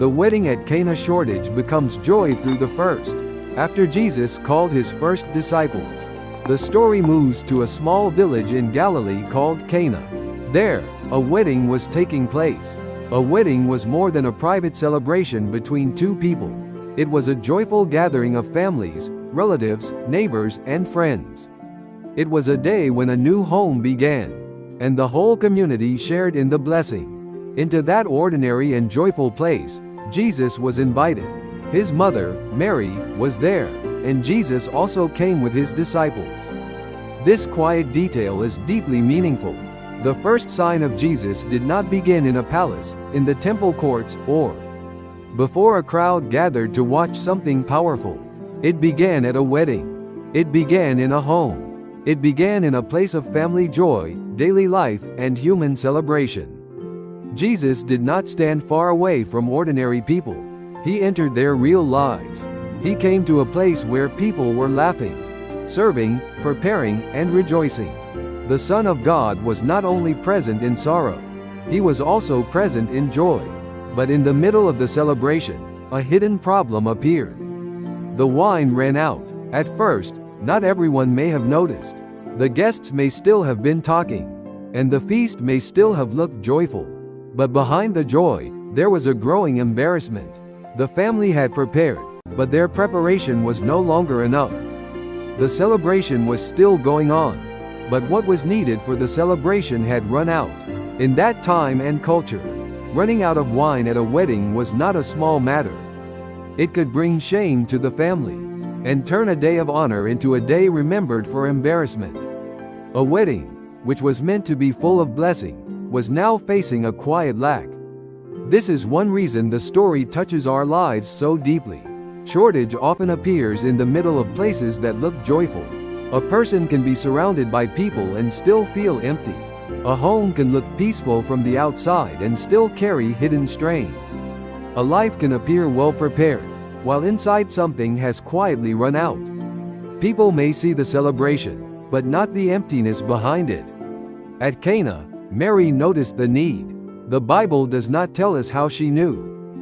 The wedding at Cana shortage becomes joy through the first. After Jesus called his first disciples, the story moves to a small village in Galilee called Cana. There, a wedding was taking place. A wedding was more than a private celebration between two people. It was a joyful gathering of families, relatives, neighbors, and friends. It was a day when a new home began, and the whole community shared in the blessing. Into that ordinary and joyful place, Jesus was invited. His mother, Mary, was there, and Jesus also came with his disciples. This quiet detail is deeply meaningful. The first sign of Jesus did not begin in a palace, in the temple courts, or before a crowd gathered to watch something powerful. It began at a wedding. It began in a home. It began in a place of family joy, daily life, and human celebration. Jesus did not stand far away from ordinary people. He entered their real lives. He came to a place where people were laughing, serving, preparing, and rejoicing. The Son of God was not only present in sorrow, he was also present in joy. But in the middle of the celebration, a hidden problem appeared. The wine ran out. At first, not everyone may have noticed. The guests may still have been talking, and the feast may still have looked joyful. But behind the joy, there was a growing embarrassment. The family had prepared, but their preparation was no longer enough. The celebration was still going on, but what was needed for the celebration had run out. In that time and culture, running out of wine at a wedding was not a small matter. It could bring shame to the family, and turn a day of honor into a day remembered for embarrassment. A wedding, which was meant to be full of blessing, was now facing a quiet lack. This is one reason the story touches our lives so deeply. Shortage often appears in the middle of places that look joyful. A person can be surrounded by people and still feel empty. A home can look peaceful from the outside and still carry hidden strain. A life can appear well prepared, while inside something has quietly run out. People may see the celebration, but not the emptiness behind it. At Cana, Mary noticed the need. The Bible does not tell us how she knew.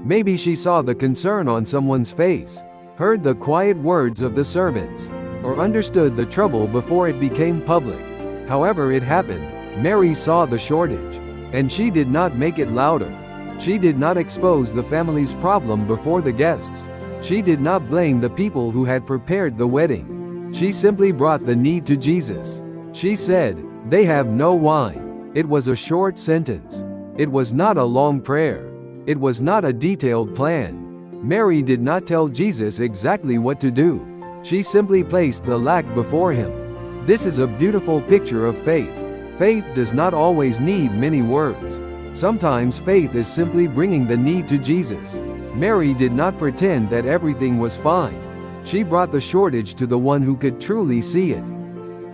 Maybe she saw the concern on someone's face, heard the quiet words of the servants, or understood the trouble before it became public. However it happened, Mary saw the shortage, and she did not make it louder. She did not expose the family's problem before the guests. She did not blame the people who had prepared the wedding. She simply brought the need to Jesus. She said, "They have no wine." It was a short sentence. It was not a long prayer. It was not a detailed plan. Mary did not tell Jesus exactly what to do. She simply placed the lack before him. This is a beautiful picture of faith. Faith does not always need many words. Sometimes faith is simply bringing the need to Jesus. Mary did not pretend that everything was fine. She brought the shortage to the one who could truly see it.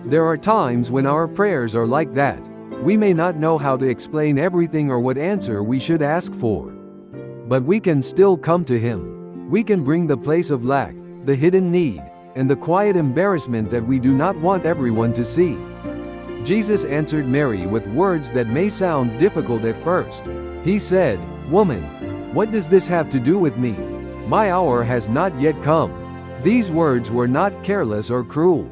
There are times when our prayers are like that. We may not know how to explain everything or what answer we should ask for. But we can still come to him. We can bring the place of lack, the hidden need, and the quiet embarrassment that we do not want everyone to see. Jesus answered Mary with words that may sound difficult at first. He said, "Woman, what does this have to do with me? My hour has not yet come." These words were not careless or cruel.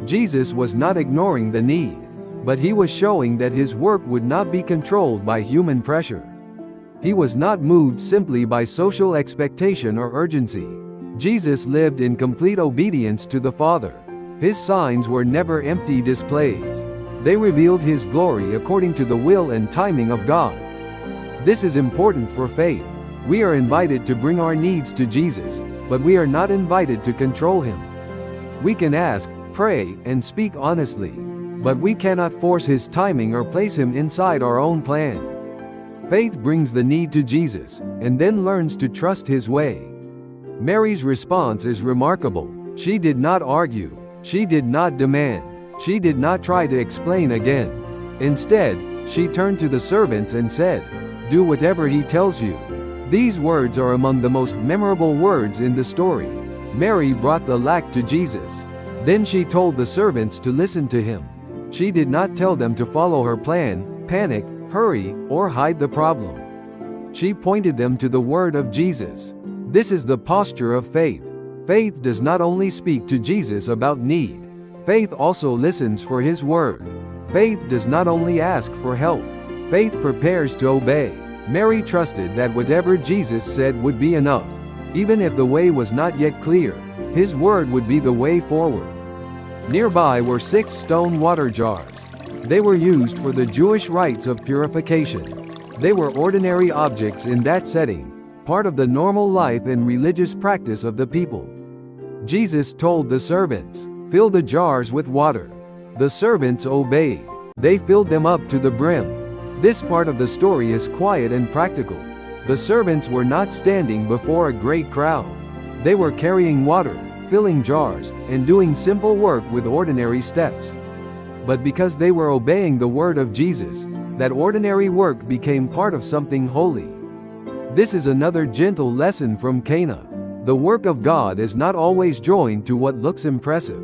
Jesus was not ignoring the need, but he was showing that his work would not be controlled by human pressure. He was not moved simply by social expectation or urgency. Jesus lived in complete obedience to the Father. His signs were never empty displays. They revealed his glory according to the will and timing of God. This is important for faith. We are invited to bring our needs to Jesus, but we are not invited to control him. We can ask, pray, and speak honestly, but we cannot force his timing or place him inside our own plan. Faith brings the need to Jesus, and then learns to trust his way. Mary's response is remarkable. She did not argue. She did not demand. She did not try to explain again. Instead, she turned to the servants and said, "Do whatever he tells you." These words are among the most memorable words in the story. Mary brought the lack to Jesus. Then she told the servants to listen to him. She did not tell them to follow her plan, panic, hurry, or hide the problem. She pointed them to the word of Jesus. This is the posture of faith. Faith does not only speak to Jesus about need. Faith also listens for his word. Faith does not only ask for help. Faith prepares to obey. Mary trusted that whatever Jesus said would be enough. Even if the way was not yet clear, his word would be the way forward. Nearby were 6 stone water jars. They were used for the Jewish rites of purification. They were ordinary objects in that setting, part of the normal life and religious practice of the people. Jesus told the servants, "Fill the jars with water." The servants obeyed. They filled them up to the brim. This part of the story is quiet and practical. The servants were not standing before a great crowd. They were carrying water, filling jars, and doing simple work with ordinary steps. But because they were obeying the word of Jesus, that ordinary work became part of something holy. This is another gentle lesson from Cana. The work of God is not always joined to what looks impressive.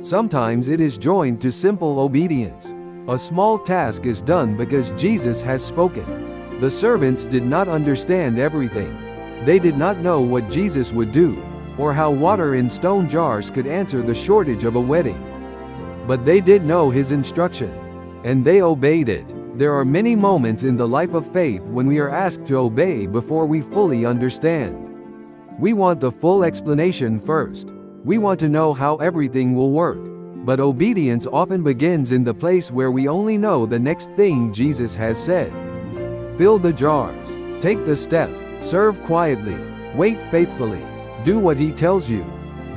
Sometimes it is joined to simple obedience. A small task is done because Jesus has spoken. The servants did not understand everything. They did not know what Jesus would do, or how water in stone jars could answer the shortage of a wedding. But they did know his instruction, and they obeyed it. There are many moments in the life of faith when we are asked to obey before we fully understand. We want the full explanation first. We want to know how everything will work. But obedience often begins in the place where we only know the next thing Jesus has said. Fill the jars. Take the step. Serve quietly. Wait faithfully. Do what he tells you.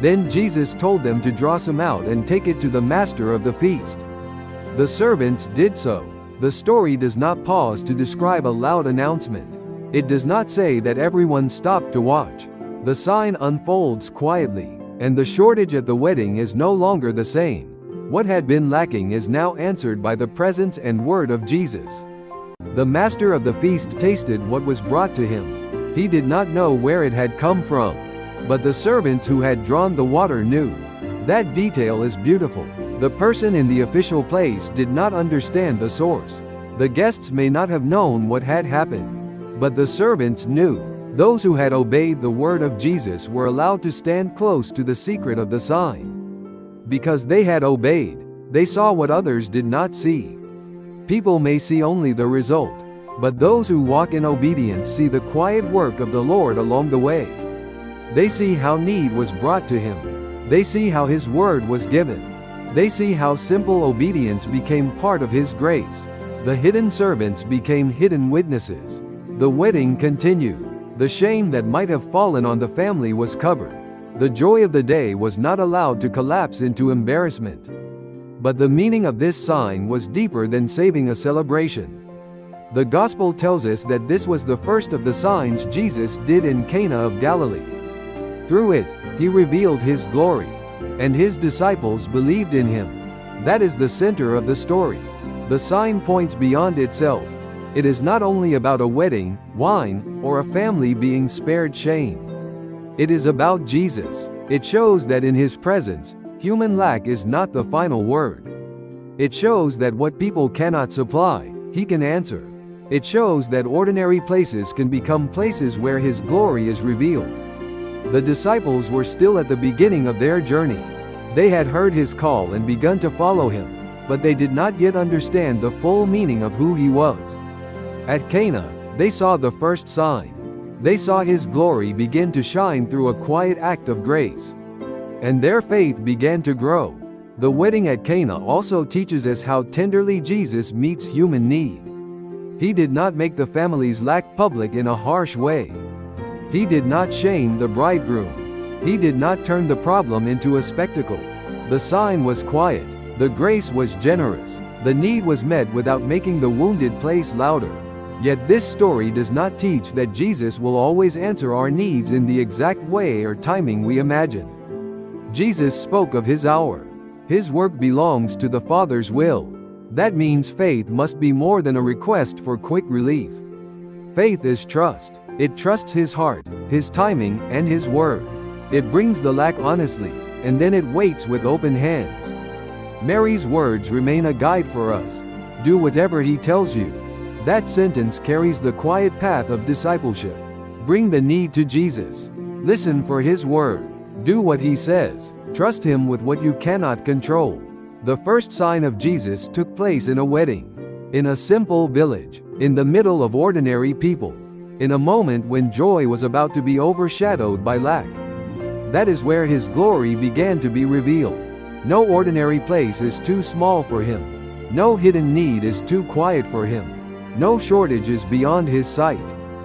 Then Jesus told them to draw some out and take it to the master of the feast. The servants did so. The story does not pause to describe a loud announcement. It does not say that everyone stopped to watch. The sign unfolds quietly, and the shortage at the wedding is no longer the same. What had been lacking is now answered by the presence and word of Jesus. The master of the feast tasted what was brought to him. He did not know where it had come from, but the servants who had drawn the water knew. That detail is beautiful. The person in the official place did not understand the source. The guests may not have known what had happened, but the servants knew. Those who had obeyed the word of Jesus were allowed to stand close to the secret of the sign. Because they had obeyed, they saw what others did not see. People may see only the result, but those who walk in obedience see the quiet work of the Lord along the way. They see how need was brought to him. They see how his word was given. They see how simple obedience became part of his grace. The hidden servants became hidden witnesses. The wedding continued. The shame that might have fallen on the family was covered. The joy of the day was not allowed to collapse into embarrassment. But the meaning of this sign was deeper than saving a celebration. The gospel tells us that this was the first of the signs Jesus did in Cana of Galilee. Through it, he revealed his glory, and his disciples believed in him. That is the center of the story. The sign points beyond itself. It is not only about a wedding, wine, or a family being spared shame. It is about Jesus. It shows that in his presence, human lack is not the final word. It shows that what people cannot supply, he can answer. It shows that ordinary places can become places where his glory is revealed. The disciples were still at the beginning of their journey. They had heard his call and begun to follow him, but they did not yet understand the full meaning of who he was. At Cana, they saw the first sign. They saw his glory begin to shine through a quiet act of grace. And their faith began to grow. The wedding at Cana also teaches us how tenderly Jesus meets human need. He did not make the family's lack public in a harsh way. He did not shame the bridegroom. He did not turn the problem into a spectacle. The sign was quiet. The grace was generous. The need was met without making the wounded place louder. Yet this story does not teach that Jesus will always answer our needs in the exact way or timing we imagine. Jesus spoke of his hour. His work belongs to the Father's will. That means faith must be more than a request for quick relief. Faith is trust. It trusts his heart, his timing, and his word. It brings the lack honestly, and then it waits with open hands. Mary's words remain a guide for us. Do whatever he tells you. That sentence carries the quiet path of discipleship. Bring the need to Jesus. Listen for His word. Do what He says. Trust Him with what you cannot control. The first sign of Jesus took place in a wedding. In a simple village. In the middle of ordinary people. In a moment when joy was about to be overshadowed by lack. That is where His glory began to be revealed. No ordinary place is too small for Him. No hidden need is too quiet for Him. No shortage is beyond His sight.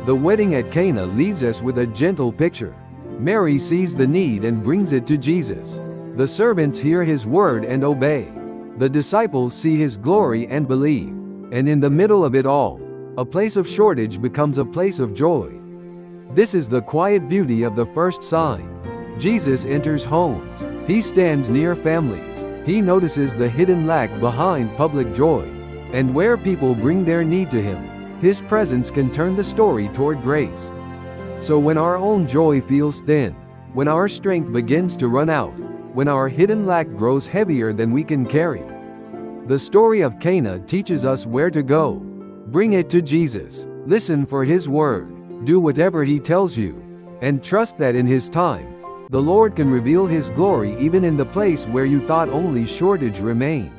The wedding at Cana leaves us with a gentle picture. Mary sees the need and brings it to Jesus. The servants hear His word and obey. The disciples see His glory and believe. And in the middle of it all, a place of shortage becomes a place of joy. This is the quiet beauty of the first sign. Jesus enters homes. He stands near families. He notices the hidden lack behind public joy. And where people bring their need to Him, His presence can turn the story toward grace. So when our own joy feels thin, when our strength begins to run out, when our hidden lack grows heavier than we can carry, the story of Cana teaches us where to go. Bring it to Jesus. Listen for His word. Do whatever He tells you. And trust that in His time, the Lord can reveal His glory even in the place where you thought only shortage remained.